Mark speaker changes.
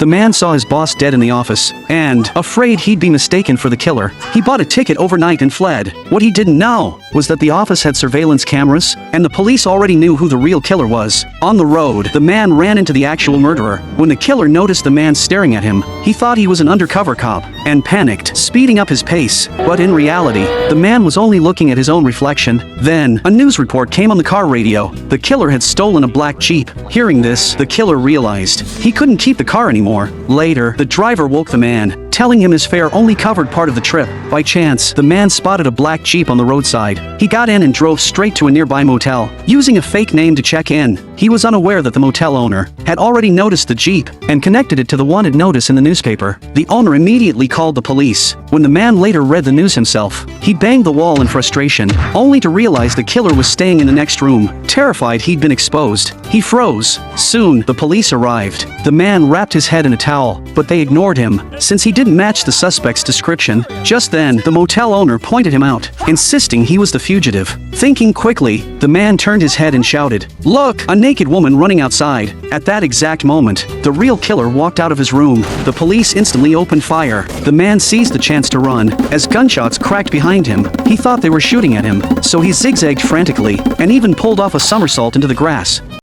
Speaker 1: The man saw his boss dead in the office, and, afraid he'd be mistaken for the killer, he bought a ticket overnight and fled. What he didn't know was that the office had surveillance cameras, and the police already knew who the real killer was. On the road, the man ran into the actual murderer. When the killer noticed the man staring at him, he thought he was an undercover cop, and panicked, speeding up his pace. But in reality, the man was only looking at his own reflection. Then, a news report came on the car radio. The killer had stolen a black Jeep. Hearing this, the killer realized he couldn't keep the car anymore. Later, the driver woke the man, telling him his fare only covered part of the trip. By chance, the man spotted a black Jeep on the roadside. He got in and drove straight to a nearby motel, using a fake name to check in. He was unaware that the motel owner had already noticed the Jeep and connected it to the wanted notice in the newspaper. The owner immediately called the police. When the man later read the news himself, he banged the wall in frustration, only to realize the killer was staying in the next room. Terrified he'd been exposed, he froze. Soon, the police arrived. The man wrapped his head in a towel, but they ignored him, since he didn't match the suspect's description. Just then, the motel owner pointed him out, insisting he was the fugitive. Thinking quickly, the man turned his head and shouted, "Look, a naked woman running outside." At that exact moment, the real killer walked out of his room. The police instantly opened fire. The man seized the chance to run. As gunshots cracked behind him, he thought they were shooting at him, so he zigzagged frantically, and even pulled off a somersault into the grass.